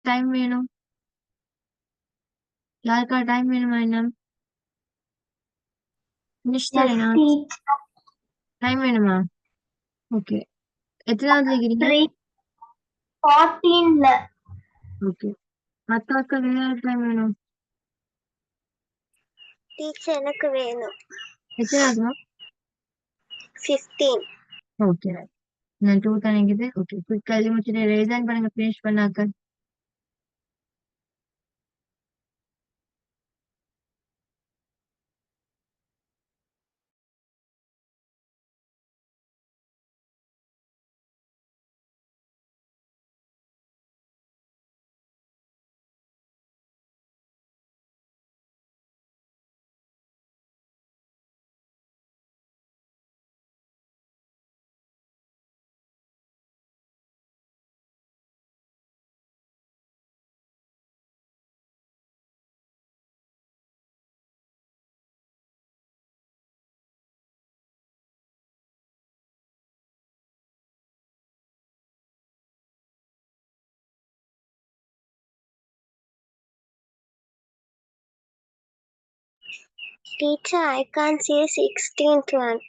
Time வேணும்? யாருக்கா time வேணுமா என்ன? ஃபினிஷ் Yes, தானே? teacher. டைம் வேணுமா? ஓகே. எத்தனாவது இருக்கிறீங்க? 14ல. ஓகே. அக்காவுக்கு வேற டைம் வேணும். டீச்சர் எனக்கு வேணும். எத்தனாவதுமா? 15. ஓகே. நான் 2 தானே இருக்குது. ஓகே. குயிக்கா எழுதி முடிச்சுட்டு ரிசைன் பண்ணுங்க ஃபினிஷ் பண்ணாக்க. Teacher, I can't see 16th one.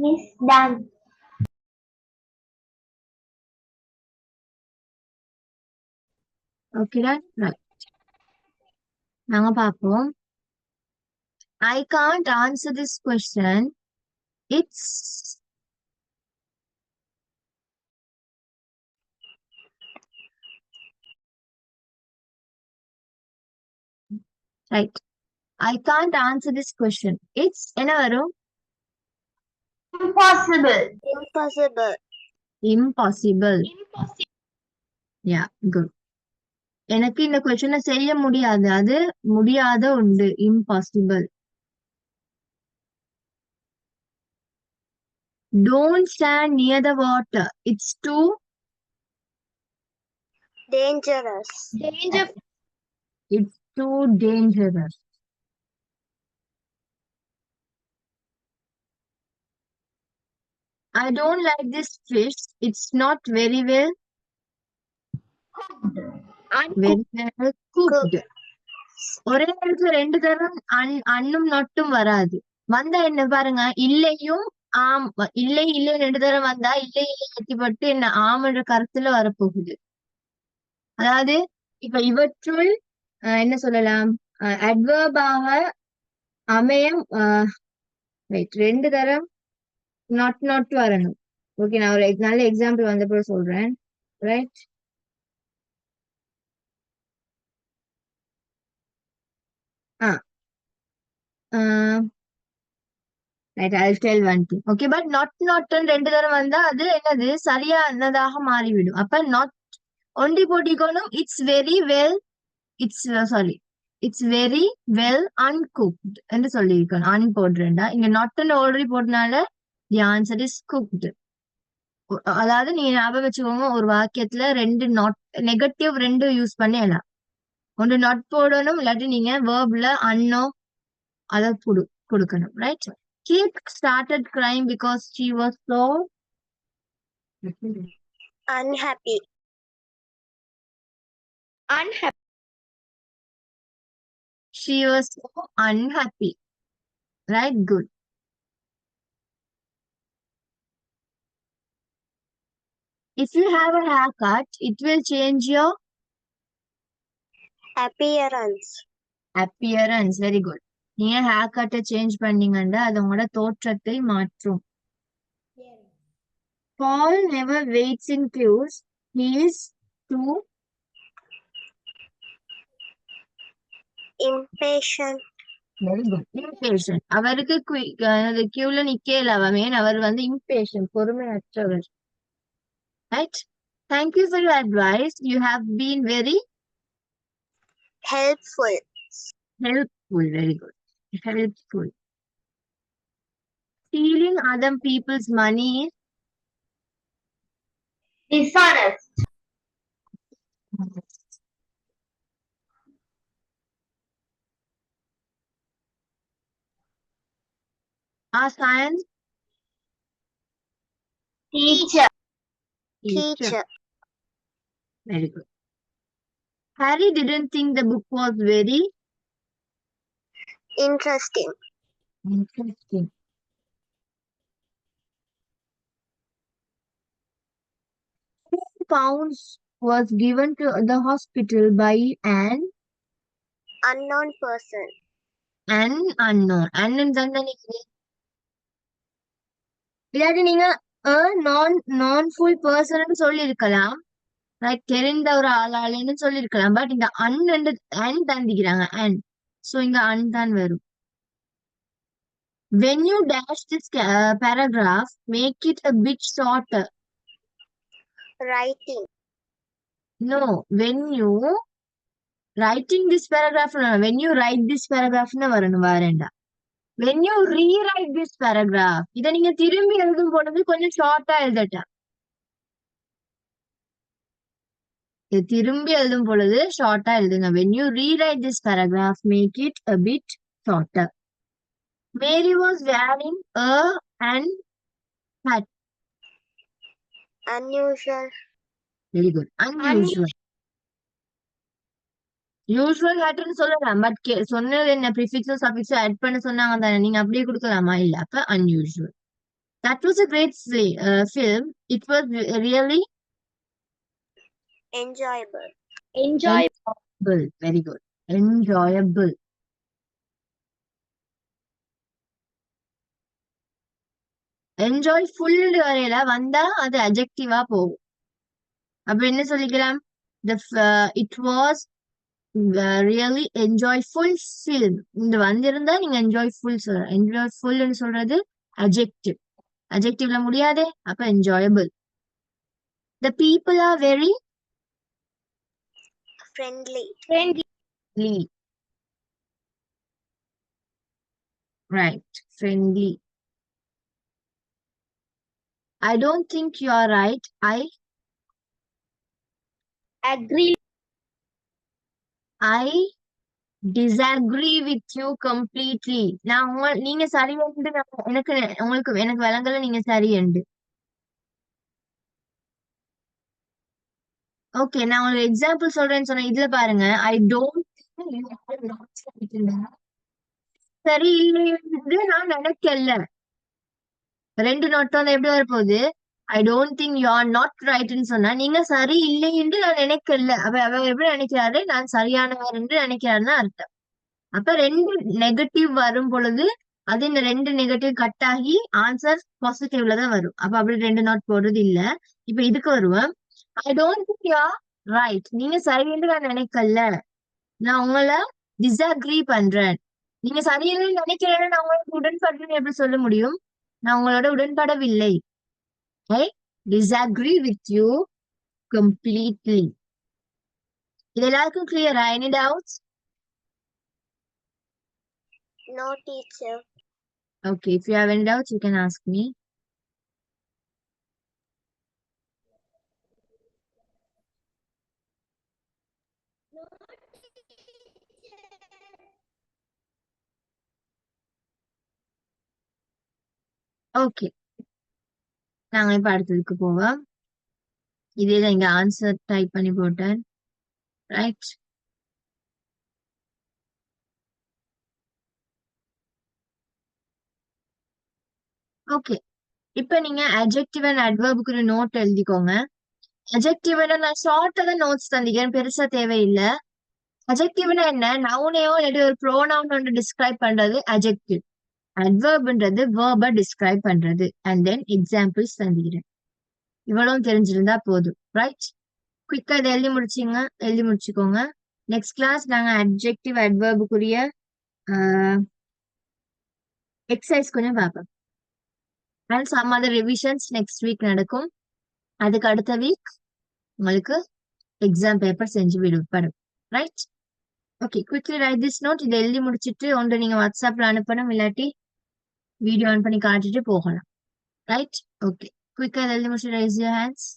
Miss done. ஓகேடா? ரைட். நாங்க பார்ப்போம். I can't answer this question. It's right. I can't answer this question. It's என்ன வரும்? Impossible. Impossible. Impossible. Yeah, good. எனக்கு இந்த கொஸ்டினை செய்ய முடியாது. அது முடியாத உண்டு. Impossible. Don't stand near the water. It's too Dangerous. it's too dangerous. I don't like this fish. It's not very well cooked. ஒரே இடத்துல 2 தரம் அண்ணும் நொட்டும் வராது. வந்தா என்ன பாருங்க, இல்லையும் ஆம். இல்லை 2 தரம் வந்தா இல்லை எத்திப்பட்டு என்ன ஆம்ன்ற கருத்துல வரப்போகுது. அதாவது இப்ப இவற்றுள் என்ன சொல்லலாம், அட்வர்பாக அமையம் 2 தரம் நாட் வரணும். ஓகே, நான் ஒரு நல்ல எக்ஸாம்பிள் வந்தப்போ சொல்றேன். right? Ah, right, I'll tell one thing. Okay, but not ரெண்டு தடவை வந்தா அது என்னது சரியானதாக மாறிவிடும். அப்ப not only போட்டிக்கணும் it's very well it's sorry it's very well uncooked என்று சொல்லியிருக்கணும். அன் போடுறேன்டா இங்க நாட்னு ஆல்ரெடி போட்டனால தி ஆன்சர் இஸ் குக்டு. அதாவது நீங்க ஞாபகம் வச்சுக்கோங்க, ஒரு வாக்கியத்துல ரெண்டு நாட் நெகட்டிவ் ரெண்டு யூஸ் பண்ணலாம். ஒன்று நாட் போடணும், இல்லாட்டி நீங்க வேர்ப்ல அன்னோ அதை கொடுக்கணும். Right? Kate started crying because she was so unhappy. She was so unhappy. Right? Good. If you have a haircut, it will change your appearance. Very good. நீங்க hair கட்டை சேஞ்ச் பண்ணீங்கன்னா அது உங்களோட தோற்றத்தை மாற்றும். Paul never waits in queues. He is too impatient. Very good. Impatient. அவருக்கு queueல நிக்கல அவன், அவர் வந்து impatient, பொறுமையற்றவர். Right? Thank you for your advice. You have been very helpful. Very good. Helpful. Stealing other people's money is dishonest. Our science teacher. Very good. Harry didn't think the book was very interesting. 2 pounds was given to the hospital by an unknown person. Unknown தானே இல்லாட்டி நீங்க non full person சொல்லி இருக்கலாம். Right? தெரிந்த ஒரு ஆளாளுன்னு சொல்லி இருக்கலாம். But இந்த அன் தந்திக்கிறாங்க அன். சோ இங்க அன் தான் வரும். When you dash this paragraph, make it a bit shorter. Writing. No, when you writing this paragraph, when you write this paragraph வரணும் வரேன்டா. When you rewrite this paragraph, இதை நீங்க திரும்பி எழுதும் பொழுது கொஞ்சம் ஷார்ட்டா எழுதட்டா. திரும்பி எழுதும் பொழுது ஷார்ட்டா எழுதுங்க. When you rewrite this paragraph, make it a bit shorter. Mary was wearing an hat. Unusual. Very good. Unusual. Usual ஹேட்னு சொல்லலாம். பட் சொன்னது என்ன ப்ரிஃபிக்ஸோ சஃபிக்ஸோ ஆட் பண்ண சொன்னாங்க தானே, நீங்க அப்படியே கொடுக்கலாமா? இல்ல. அப்ப unusual. That was a great film. It was really enjoyable. Very good. Enjoyable. Enjoyful வரையில வந்தா அது adjective-ஆ போகும். அப்ப என்ன சொல்லிக்கலாம்? It was really enjoyful film. இந்த வந்திருந்தா நீங்க enjoyful சொல்ற. enjoyful சொல்றது adjective. adjectiveல முடியாதே. அப்ப enjoyable. The people are very friendly. Right. Friendly. I don't think you are right. I agree. I disagree with you completely. நீங்க சரி எனக்கு விளங்கல. நீங்க சரி என்று. ஓகே, நான் ஒரு எக்ஸாம்பிள் சொல்றேன்னு சொன்னேன். இதுல பாருங்க, I don't சரி இல்லை நான் நினைக்கல. ரெண்டு நோட்டம் எப்படி வரப்போகுது? I don't think you are not rightன்னு சொன்னா நீங்க சரி இல்லை என்று நான் நினைக்கல. அவ எப்படி நினைக்கிறாரு? நான் சரியானவர் என்று நினைக்கிறாருன்னு அர்த்தம். அப்ப ரெண்டு நெகட்டிவ் வரும் பொழுது அது இந்த ரெண்டு நெகட்டிவ் கட் ஆகி ஆன்சர் பாசிட்டிவ்ல தான் வரும். அப்ப அப்படி ரெண்டு நாட் போடுறது இல்ல. இப்ப இதுக்கு வருவோம். I don't think you are right. நீங்க சரின்னு நான் நினைக்கல. நான் உங்களை டிஸ்அக்ரி பண்றேன். நீங்க சரியில்லைன்னு நினைக்கிறேன்னு நான் உங்களுக்கு உடன்படுறேன்னு எப்படி சொல்ல முடியும்? நான் உங்களோட உடன்படவில்லை. I disagree with you completely. இது எல்லாருக்கும் கிளியரா? Any doubts? No, teacher. Okay, if you have any doubts, you can ask me. Okay, நாங்க இப்ப அடுத்ததுக்கு போவோம். இதே தான் இங்க ஆன்சர் டைப் பண்ணி போட்டேன். ரைட். ஓகே, இப்ப நீங்க adjective and adverbுக்கு ஒரு நோட் எழுதிக்கோங்க. adjective நான் ஷார்ட்டா தான் நோட்ஸ் தந்திக்கிறேன், பெருசா தேவையில்லை. adjectiveனா என்ன? நவுனையோ இல்லாட்டி ஒரு ப்ரோனவுன் ஒன்று டிஸ்கிரைப் பண்றது adjective. adverbன்றது verb டிஸ்கிரைப் பண்றது. and then examples தந்திக்கிறேன். இவ்வளவும் தெரிஞ்சிருந்தா போதும். ரைட். குயிக்கா இதை எழுதி முடிச்சுக்கோங்க. நெக்ஸ்ட் கிளாஸ் நாங்க adjective adverbுக்குரிய எக்ஸசைஸ் கொஞ்சம் பார்ப்போம். And some other revisions next week நடக்கும். அதுக்கு அடுத்த வீக் உங்களுக்கு எக்ஸாம் பேப்பர் செஞ்சு விடப்படும். Right. Okay, quickly right this note. இதை எழுதி முடிச்சிட்டு ஒன்று நீங்க வாட்ஸ்அப்ல அனுப்பணும், இல்லாட்டி வீடியோ ஆன் பண்ணி காட்டிட்டு போகலாம். ரைட். ஓகே, குயிக்கா எழுதி முடிச்சு raise your hands.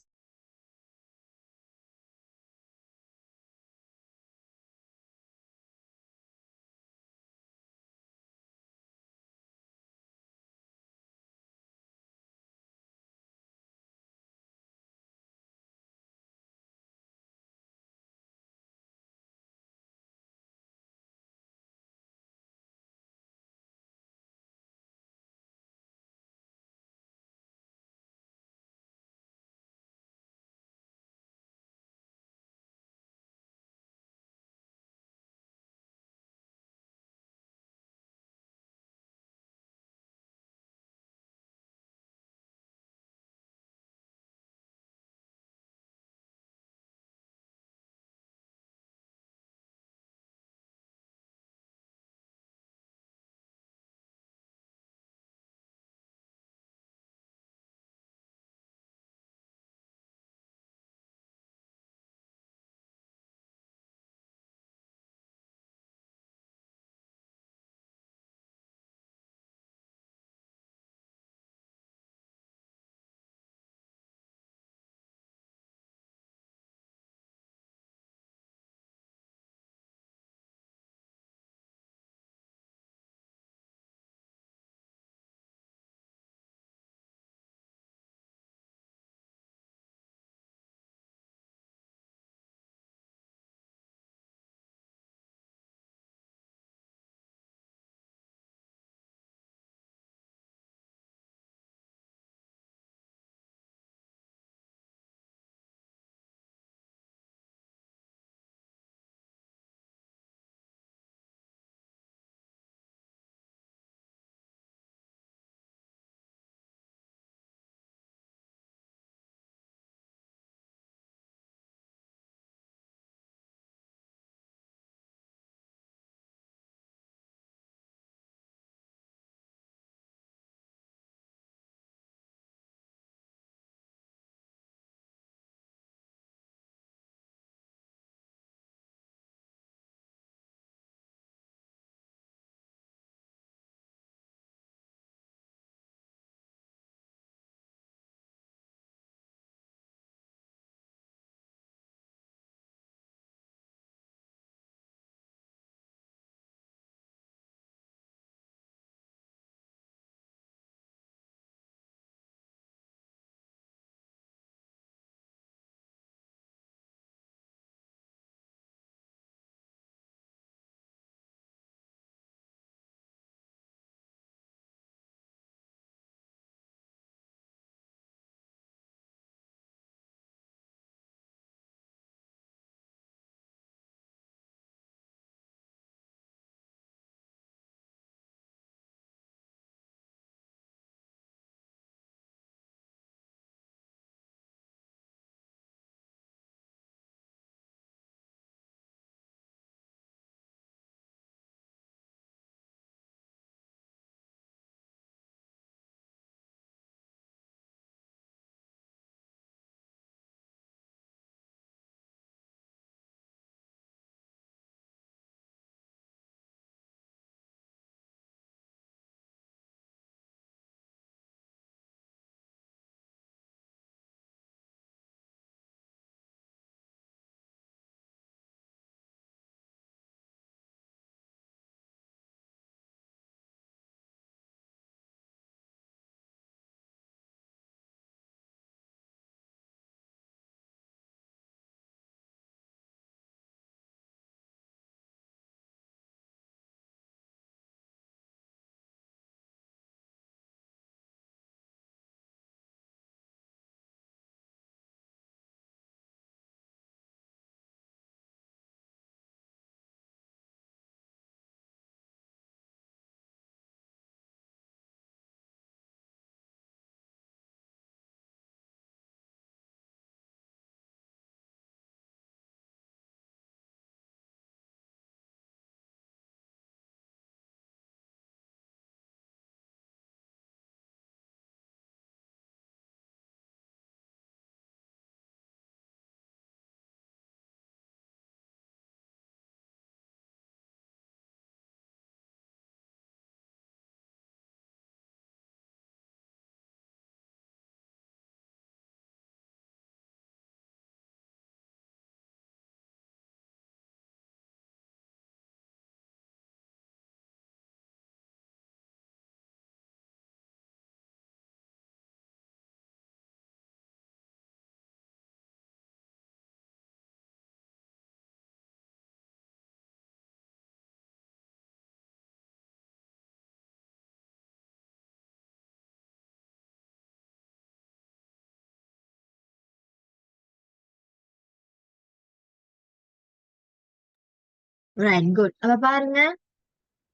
Right good. அப்ப பாருங்க,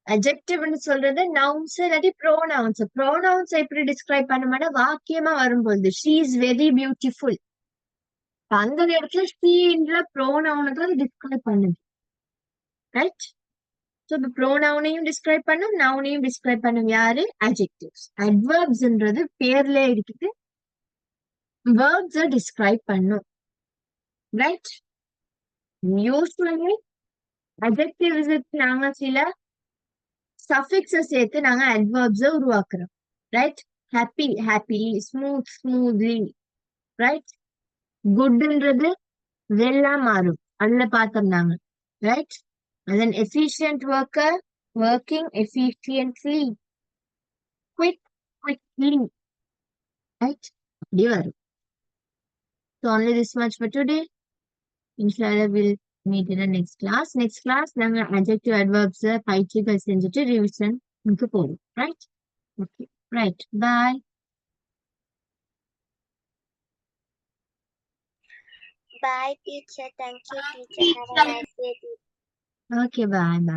அட்ஜெக்டிவ்னு சொல்றது நவுன்ஸ் இல்லாட்டி ப்ரோனவுன்ஸ். ப்ரோனவுன்ஸ் எப்படி டிஸ்கிரைப் பண்ண மாட்டா வாக்கியமா வரும்போது ஷீ இஸ் வெரி பியூட்டிஃபுல், அந்த நேரத்துல ஷீன்ற ப்ரோனவுனுக்கு டிஸ்கிரைப் பண்ணுது. ரைட். ஸோ இப்போ ப்ரோனவுனையும் டிஸ்கிரைப் பண்ணும், நவுனையும் டிஸ்கிரைப் பண்ணும். யாரு? அட்ஜெக்டிவ்ஸ். அட்வர்ப்ஸ்ன்றது பேர்ல இருக்குது, வேர்ப்ஸை டிஸ்கிரைப் பண்ணும். ரைட். யூஸ்வலி அட்ஜெக்டிவ்ஸுக்கு நாங்க சில சஃபிக்ஸை சேர்த்து நாங்க அட்வர்ப்ஸை உருவாக்குறோம். Right. Happy happily, smooth smoothly. Right. குட்ன்றது வெல்லா மாறும், அதுல பார்த்தோம் நாங்க. Right. and then efficient worker, working efficiently, quick quickly. Right. அப்படி வரும். So only this much for today. Inshallah we'll meet in the next class. Next class நாங்க adjective adverbs பயிற்சிகள் செஞ்சுட்டு revision க்கு போறோம். Right. Okay. Right. Bye. Bye, teacher. Thank you, teacher. Have a nice day, teacher. Okay. Bye. Bye.